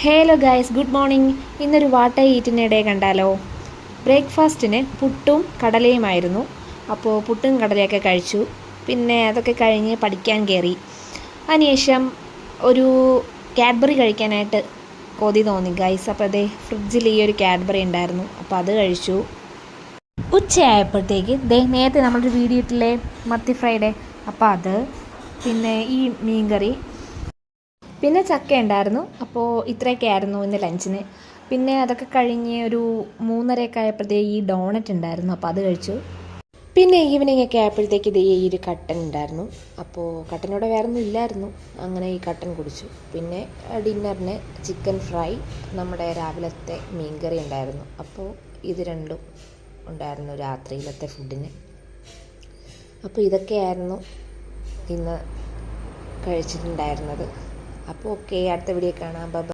Hello guys, good morning. ഇന്നൊരു വാട്ട ഈറ്റിനിടെ കണ്ടാലോ. ബ്രേക്ക്ഫാസ്റ്റിന് പുട്ടും കടലയുമായിരുന്നു. അപ്പോൾ പുട്ടും കടലയൊക്കെ കഴിച്ചു. പിന്നെ അതൊക്കെ കഴിഞ്ഞ് പഠിക്കാൻ കയറി. അതിനുശേഷം ഒരു കാഡ്ബറി കഴിക്കാനായിട്ട് കൊതി തോന്നി ഗൈസ്. അപ്പോൾ അതേ ഫ്രിഡ്ജിൽ ഈ ഒരു കാഡ്ബറി ഉണ്ടായിരുന്നു, അപ്പോൾ അത് കഴിച്ചു. ഉച്ചയായപ്പോഴത്തേക്ക് നേരത്തെ നമ്മളൊരു വീഡിയോ ഇട്ടില്ലേ, മത്തി ഫ്രൈഡേ, അപ്പോൾ അത്, പിന്നെ ഈ മീൻകറി, പിന്നെ ചക്ക ഉണ്ടായിരുന്നു. അപ്പോൾ ഇത്രയൊക്കെ ആയിരുന്നു ഇന്ന് ലഞ്ചിന്. പിന്നെ അതൊക്കെ കഴിഞ്ഞ് ഒരു 3:30 ആയപ്പോഴത്തേക്ക് ഈ ഡോണറ്റ് ഉണ്ടായിരുന്നു, അപ്പോൾ അത് കഴിച്ചു. പിന്നെ ഈവനിങ് ഒക്കെ ആയപ്പോഴത്തേക്ക് ഈ ഒരു കട്ടൻ ഉണ്ടായിരുന്നു. അപ്പോൾ കട്ടനോടെ വേറെ ഒന്നും ഇല്ലായിരുന്നു, അങ്ങനെ ഈ കട്ടൻ കുടിച്ചു. പിന്നെ ഡിന്നറിന് ചിക്കൻ ഫ്രൈ, നമ്മുടെ രാവിലത്തെ മീൻകറി ഉണ്ടായിരുന്നു. അപ്പോൾ ഇത് രണ്ടും ഉണ്ടായിരുന്നു രാത്രിയിലത്തെ ഫുഡിന്. അപ്പോൾ ഇതൊക്കെയായിരുന്നു ഇന്ന് കഴിച്ചിട്ടുണ്ടായിരുന്നത്. അപ്പോൾ ഓക്കെ, അടുത്ത വീഡിയോ കാണാം. ബൈ.